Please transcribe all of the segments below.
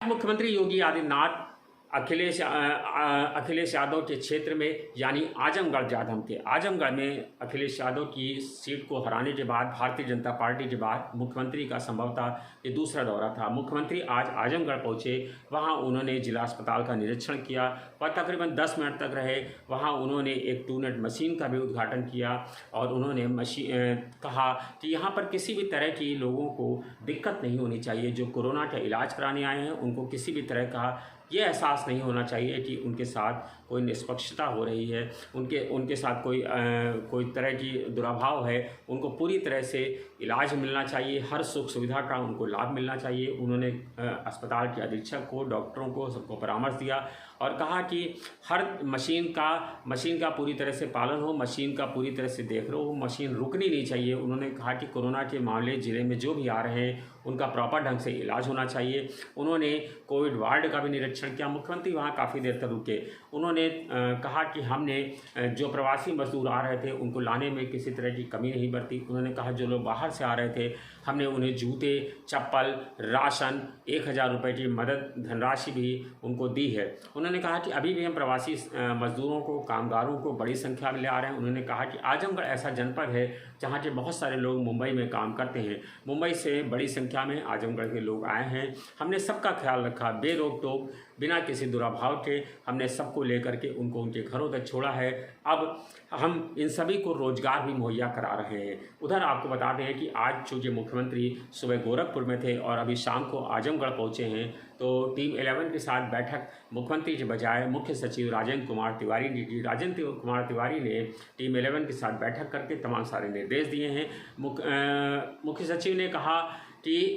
मुख्यमंत्री योगी आदित्यनाथ अखिलेश यादव के क्षेत्र में यानी आजमगढ़ में अखिलेश यादव की सीट को हराने के बाद भारतीय जनता पार्टी के बाद मुख्यमंत्री का संभवतः ये दूसरा दौरा था। मुख्यमंत्री आज आजमगढ़ पहुंचे, वहां उन्होंने जिला अस्पताल का निरीक्षण किया और तकरीबन 10 मिनट तक रहे। वहां उन्होंने एक टूनेट मशीन का भी उद्घाटन किया और उन्होंने कहा कि यहाँ पर किसी भी तरह की लोगों को दिक्कत नहीं होनी चाहिए। जो कोरोना का इलाज कराने आए हैं उनको किसी भी तरह का ये एहसास नहीं होना चाहिए कि उनके साथ कोई निष्पक्षता हो रही है, उनके साथ कोई तरह की दुराभाव है। उनको पूरी तरह से इलाज मिलना चाहिए, हर सुख सुविधा का उनको लाभ मिलना चाहिए। उन्होंने अस्पताल के अधीक्षक को, डॉक्टरों को, सबको परामर्श दिया और कहा कि हर मशीन का पूरी तरह से पालन हो, मशीन का पूरी तरह से देख लो, मशीन रुकनी नहीं चाहिए। उन्होंने कहा कि कोरोना के मामले ज़िले में जो भी आ रहे हैं उनका प्रॉपर ढंग से इलाज होना चाहिए। उन्होंने कोविड वार्ड का भी निरीक्षण किया। मुख्यमंत्री वहाँ काफ़ी देर तक रुके। उन्होंने कहा कि हमने जो प्रवासी मजदूर आ रहे थे उनको लाने में किसी तरह की कमी नहीं बरती। उन्होंने कहा जो लोग बाहर से आ रहे थे हमने उन्हें जूते, चप्पल, राशन, 1000 रुपये की मदद धनराशि भी उनको दी है। उन्होंने कहा कि अभी भी हम प्रवासी मजदूरों को, कामगारों को बड़ी संख्या में ले आ रहे हैं। उन्होंने कहा कि आजमगढ़ ऐसा जनपद है जहाँ के बहुत सारे लोग मुंबई में काम करते हैं। मुंबई से बड़ी संख्या में आजमगढ़ के लोग आए हैं। हमने सबका ख्याल रखा, बेरोक टोक, बिना किसी दुराभाव के हमने सबको लेकर के उनको उनके घरों तक छोड़ा है। अब हम इन सभी को रोजगार भी मुहैया करा रहे हैं। उधर आपको बता दें कि आज चूँकि मुख्यमंत्री सुबह गोरखपुर में थे और अभी शाम को आजमगढ़ पहुँचे हैं, तो टीम 11 के साथ बैठक मुख्यमंत्री के बजाय मुख्य सचिव राजेंद्र कुमार तिवारी ने की। राजेंद्र कुमार तिवारी ने टीम 11 के साथ बैठक करके तमाम सारे निर्देश दिए हैं। मुख्य सचिव ने कहा कि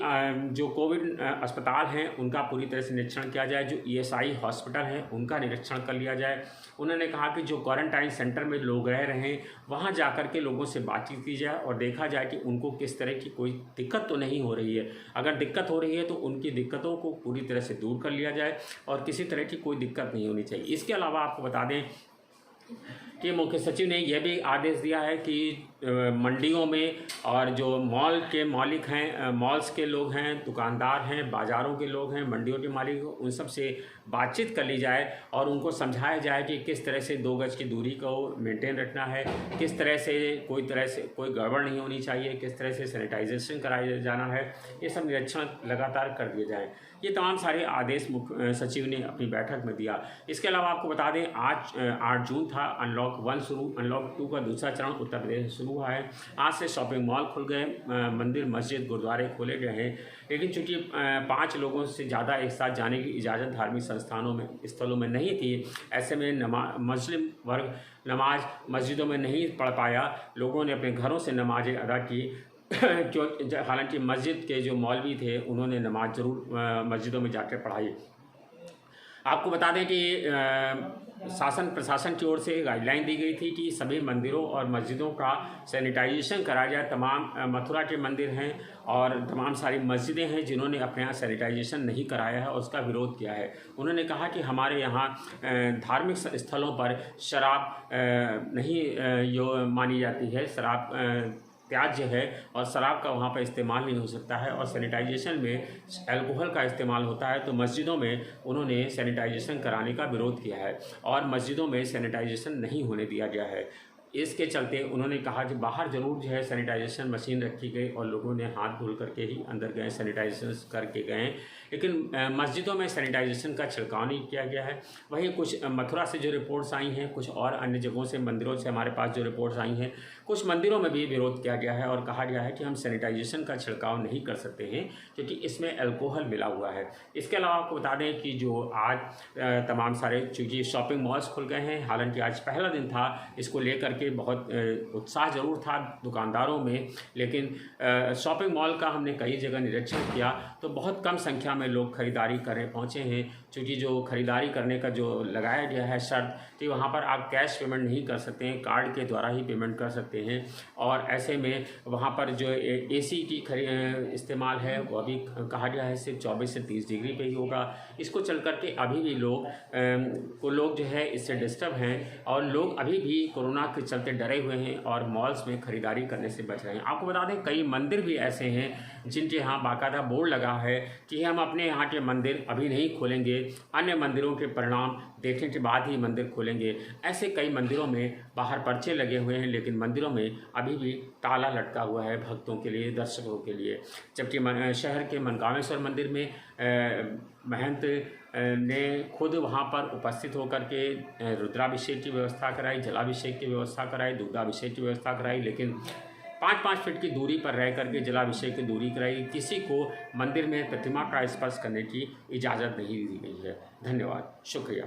जो कोविड अस्पताल हैं उनका पूरी तरह से निरीक्षण किया जाए, जो ESI हॉस्पिटल हैं उनका निरीक्षण कर लिया जाए। उन्होंने कहा कि जो क्वारंटाइन सेंटर में लोग रह रहे हैं वहां जाकर के लोगों से बातचीत की जाए और देखा जाए कि उनको किस तरह की कोई दिक्कत तो नहीं हो रही है। अगर दिक्कत हो रही है तो उनकी दिक्कतों को पूरी तरह से दूर कर लिया जाए और किसी तरह की कोई दिक्कत नहीं होनी चाहिए। इसके अलावा आपको बता दें कि मुख्य सचिव ने यह भी आदेश दिया है कि मंडियों में और जो मॉल के मालिक हैं, मॉल्स के लोग हैं, दुकानदार हैं, बाज़ारों के लोग हैं, मंडियों के मालिक, उन सब से बातचीत कर ली जाए और उनको समझाया जाए कि किस तरह से 2 गज की दूरी को मेंटेन रखना है, किस तरह से कोई गड़बड़ नहीं होनी चाहिए, किस तरह से सैनिटाइजेशन कराया जाना है। ये सब निरीक्षण लगातार कर दिए जाएँ। ये तमाम सारे आदेश मुख्य सचिव ने अपनी बैठक में दिया। इसके अलावा आपको बता दें आज 8 जून था, अनलॉक 1 शुरू, अनलॉक 2 का दूसरा चरण उत्तर प्रदेश में शुरू हुआ है। आज से शॉपिंग मॉल खुल गए, मंदिर, मस्जिद, गुरुद्वारे खोले गए हैं। लेकिन चूँकि 5 लोगों से ज़्यादा एक साथ जाने की इजाज़त धार्मिक स्थलों में नहीं थी, ऐसे में मुस्लिम वर्ग नमाज मस्जिदों में नहीं पढ़ पाया। लोगों ने अपने घरों से नमाजें अदा की। हालांकि मस्जिद के जो मौलवी थे उन्होंने नमाज ज़रूर मस्जिदों में जाकर पढ़ाई। आपको बता दें कि शासन प्रशासन की ओर से गाइडलाइन दी गई थी कि सभी मंदिरों और मस्जिदों का सैनिटाइजेशन कराया जाए। तमाम मथुरा के मंदिर हैं और तमाम सारी मस्जिदें हैं जिन्होंने अपने यहाँ सैनिटाइजेशन नहीं कराया है और उसका विरोध किया है। उन्होंने कहा कि हमारे यहाँ धार्मिक स्थलों पर शराब नहीं मानी जाती है, शराब त्याज्य है और शराब का वहाँ पर इस्तेमाल नहीं हो सकता है और सैनिटाइजेशन में अल्कोहल का इस्तेमाल होता है। तो मस्जिदों में उन्होंने सैनिटाइजेशन कराने का विरोध किया है और मस्जिदों में सैनिटाइजेशन नहीं होने दिया गया है। इसके चलते उन्होंने कहा कि बाहर ज़रूर जो है सैनिटाइजेशन मशीन रखी गई और लोगों ने हाथ धुल करके ही अंदर गए, सैनिटाइजेशन करके गए, लेकिन मस्जिदों में सैनिटाइजेशन का छिड़काव नहीं किया गया है। वहीं कुछ मथुरा से जो रिपोर्ट्स आई हैं, कुछ और अन्य जगहों से, मंदिरों से हमारे पास जो रिपोर्ट्स आई हैं, कुछ मंदिरों में भी विरोध किया गया है और कहा गया है कि हम सैनिटाइजेशन का छिड़काव नहीं कर सकते हैं क्योंकि इसमें अल्कोहल मिला हुआ है। इसके अलावा आपको बता दें कि जो आज तमाम सारे चूँकि शॉपिंग मॉल्स खुल गए हैं, हालांकि आज पहला दिन था, इसको लेकर के बहुत उत्साह ज़रूर था दुकानदारों में, लेकिन शॉपिंग मॉल का हमने कई जगह निरीक्षण किया तो बहुत कम संख्या में लोग खरीदारी करने पहुँचे हैं। क्योंकि जो खरीदारी करने का जो लगाया गया है शर्त कि वहाँ पर आप कैश पेमेंट नहीं कर सकते हैं, कार्ड के द्वारा ही पेमेंट कर सकते हैं और ऐसे में वहाँ पर जो AC की इस्तेमाल है वो अभी कहा गया है सिर्फ 24 से 30 डिग्री पे ही होगा। इसको चल करके अभी भी लोग जो है इससे डिस्टर्ब हैं और लोग अभी भी कोरोना के चलते डरे हुए हैं और मॉल्स में ख़रीदारी करने से बच रहे हैं। आपको बता दें कई मंदिर भी ऐसे हैं जिनके यहाँ बाकायदा बोर्ड लगा है कि हम अपने यहाँ के मंदिर अभी नहीं खोलेंगे, अन्य मंदिरों के परिणाम देखने के बाद ही मंदिर खोलेंगे। ऐसे कई मंदिरों में बाहर पर्चे लगे हुए हैं, लेकिन मंदिरों में अभी भी ताला लटका हुआ है भक्तों के लिए, दर्शकों के लिए। जबकि शहर के मनकामेश्वर मंदिर में महंत ने खुद वहाँ पर उपस्थित होकर के रुद्राभिषेक की व्यवस्था कराई, जलाभिषेक की व्यवस्था कराई, दुग्धाभिषेक की व्यवस्था कराई, लेकिन 5-5 फीट की दूरी पर रह करके जलाभिषेक की दूरी कराई। किसी को मंदिर में प्रतिमा का स्पर्श करने की इजाज़त नहीं दी गई है। धन्यवाद, शुक्रिया।